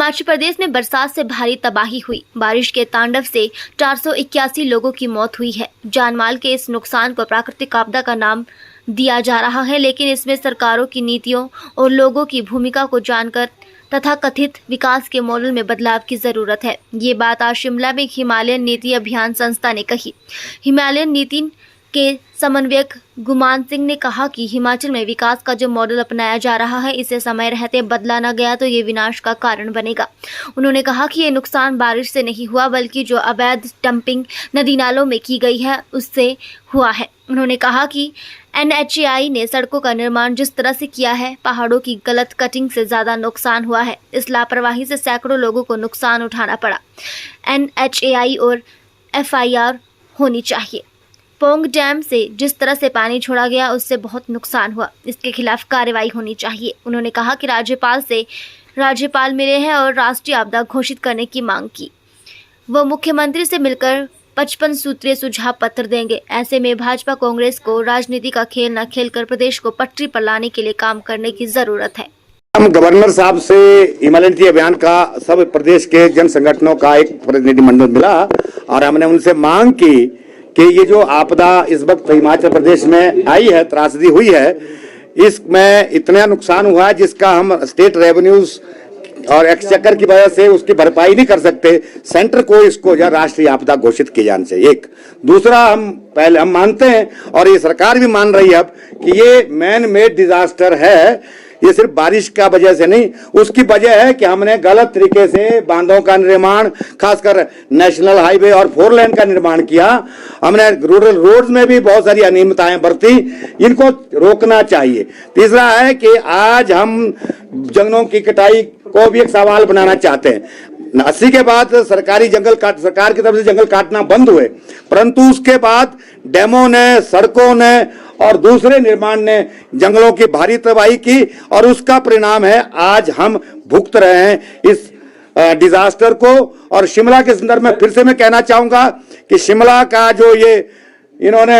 हिमाचल प्रदेश में बरसात से भारी तबाही हुई। बारिश के तांडव से 481 लोगों की मौत हुई है। जानमाल के इस नुकसान को प्राकृतिक आपदा का नाम दिया जा रहा है, लेकिन इसमें सरकारों की नीतियों और लोगों की भूमिका को जानकर तथा कथित विकास के मॉडल में बदलाव की जरूरत है। ये बात आज शिमला में हिमालयन नीति अभियान संस्था ने कही। हिमालयन नीति के समन्वयक गुमान सिंह ने कहा कि हिमाचल में विकास का जो मॉडल अपनाया जा रहा है, इसे समय रहते बदला न गया तो ये विनाश का कारण बनेगा। उन्होंने कहा कि ये नुकसान बारिश से नहीं हुआ, बल्कि जो अवैध डंपिंग नदी नालों में की गई है उससे हुआ है। उन्होंने कहा कि NHAI ने सड़कों का निर्माण जिस तरह से किया है, पहाड़ों की गलत कटिंग से ज़्यादा नुकसान हुआ है। इस लापरवाही से सैकड़ों लोगों को नुकसान उठाना पड़ा। NHAI और FIR होनी चाहिए। पोंग डैम से जिस तरह से पानी छोड़ा गया उससे बहुत नुकसान हुआ, इसके खिलाफ कार्रवाई होनी चाहिए। उन्होंने कहा कि राज्यपाल मिले हैं और राष्ट्रीय आपदा घोषित करने की मांग की। वो मुख्यमंत्री से मिलकर 55 सूत्रीय सुझाव पत्र देंगे। ऐसे में भाजपा कांग्रेस को राजनीति का खेल न खेलकर प्रदेश को पटरी पर लाने के लिए काम करने की जरूरत है। हम गवर्नर साहब से हिमालयन नीति अभियान का सब प्रदेश के जन संगठनों का एक प्रतिनिधिमंडल मिला और हमने उनसे मांग की कि ये जो आपदा इस वक्त हिमाचल प्रदेश में आई है, त्रासदी हुई है, इसमें इतना नुकसान हुआ है जिसका हम स्टेट रेवेन्यूज और एक्सचेकर की वजह से उसकी भरपाई नहीं कर सकते। सेंटर को इसको राष्ट्रीय आपदा घोषित किया जाना चाहिए। एक दूसरा, हम मानते हैं और ये सरकार भी मान रही है अब कि ये मैन मेड डिजास्टर है। ये सिर्फ बारिश का वजह से नहीं, उसकी वजह है कि हमने गलत तरीके से बांधों का निर्माण, खासकर नेशनल हाईवे और 4 लेन का निर्माण किया। हमने रूरल रोड्स में भी बहुत सारी अनियमितताएं बरती, इनको रोकना चाहिए। तीसरा है कि आज हम जंगलों की कटाई को भी एक सवाल बनाना चाहते हैं। 80 के बाद सरकार की तरफ से जंगल काटना बंद हुए, परंतु उसके बाद डैमों ने, सड़कों ने और दूसरे निर्माण ने जंगलों की भारी तबाही की और उसका परिणाम है आज हम भुगत रहे हैं इस डिजास्टर को। और शिमला के संदर्भ में फिर से मैं कहना चाहूंगा कि शिमला का जो ये इन्होंने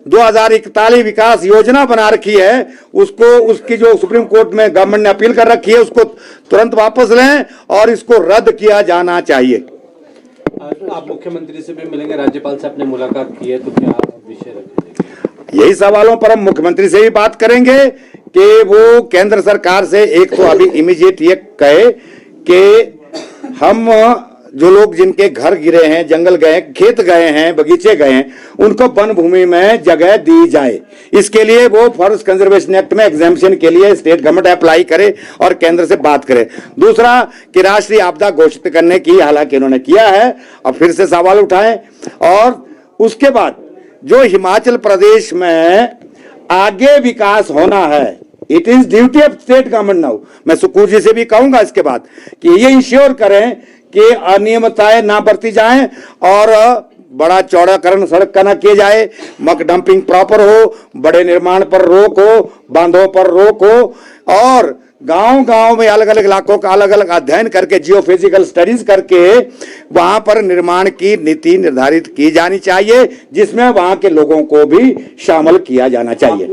2041 विकास योजना बना रखी है, उसकी जो सुप्रीम कोर्ट में गवर्नमेंट ने अपील कर रखी है, उसको तुरंत वापस लें और इसको रद्द किया जाना चाहिए। आप मुख्यमंत्री से भी मिलेंगे, राज्यपाल से आपने मुलाकात की है, तो क्या विषय रखेंगे? यही सवालों पर हम मुख्यमंत्री से भी बात करेंगे कि वो केंद्र सरकार से एक तो अभी इमीडिएट ये कहे कि हम जो लोग जिनके घर गिरे हैं, जंगल गए, खेत गए हैं, बगीचे गए हैं, उनको वन भूमि में जगह दी जाए। इसके लिए वो फॉरेस्ट कंजर्वेशन एक्ट में एग्जेम्पशन के लिए स्टेट गवर्नमेंट अप्लाई करे और केंद्र से बात करे। दूसरा कि राष्ट्रीय आपदा घोषित करने की हालांकि उन्होंने किया है, अब फिर से सवाल उठाएं। और उसके बाद जो हिमाचल प्रदेश में आगे विकास होना है, it is duty of state government now. मैं सुकूर जी से भी कहूंगा इसके बाद कि ये इंश्योर करें कि अनियमितताएं ना बरती जाएं और बड़ा चौड़ाकरण सड़क का ना किए जाए, मक डंपिंग प्रॉपर हो, बड़े निर्माण पर रोक हो, बांधों पर रोक हो और गांव-गांव में अलग अलग इलाकों का अलग अलग अध्ययन करके, जियो फिजिकल स्टडीज करके वहां पर निर्माण की नीति निर्धारित की जानी चाहिए, जिसमें वहां के लोगों को भी शामिल किया जाना चाहिए।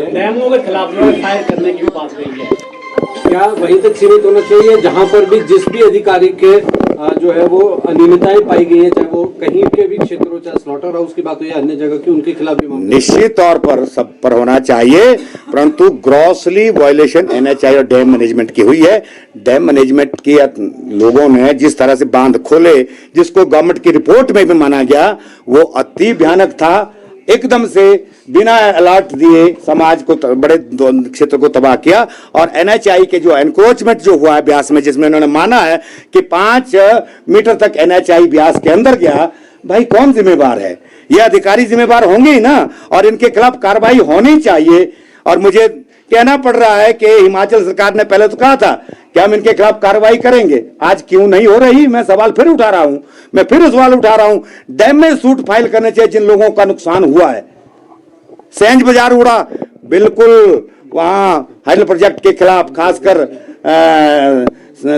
डैमों के खिलाफ फायर करने की बात हुई है, क्या वहीं तक सीमित होना चाहिए जहां पर भी जिस भी अधिकारी के जो है वो अनियमितताएं पाई गई है, चाहे वो कहीं के भी क्षेत्रों, चाहे स्लॉटर हाउस की बात हो या अन्य जगह की, उनके खिलाफ भी निश्चित तौर पर सब पर होना चाहिए, परंतु ग्रॉसली वायलेशन NHAI और डैम मैनेजमेंट की हुई है। डैम मैनेजमेंट की लोगों ने जिस तरह से बांध खोले, जिसको गवर्नमेंट की रिपोर्ट में भी माना गया, वो अति भयानक था। एकदम से बिना अलर्ट दिए समाज को, बड़े क्षेत्र को तबाह किया। और NHAI के जो एनक्रोचमेंट जो हुआ है ब्यास में, जिसमें उन्होंने माना है कि 5 मीटर तक NHAI ब्यास के अंदर गया, भाई कौन जिम्मेवार है? ये अधिकारी जिम्मेवार होंगे ही ना, और इनके खिलाफ कार्रवाई होनी चाहिए। और मुझे कहना पड़ रहा है कि हिमाचल सरकार ने पहले तो कहा था कि हम इनके खिलाफ कार्रवाई करेंगे, आज क्यों नहीं हो रही? मैं सवाल फिर उठा रहा हूं, मैं फिर सवाल उठा रहा हूं। डैम में सूट फाइल करने चाहिए जिन लोगों का नुकसान हुआ है। सेंज बाजार उड़ा, बिल्कुल वहां हाइडल प्रोजेक्ट के खिलाफ, खासकर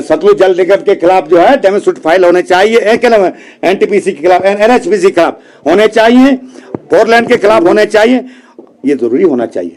सतलुज जल निगम के खिलाफ जो है डैमेज सूट फाइल होने चाहिए। NTPC के खिलाफ, NHPC के खिलाफ होने चाहिए, 4 लेन के खिलाफ होने चाहिए। ये जरूरी होना चाहिए।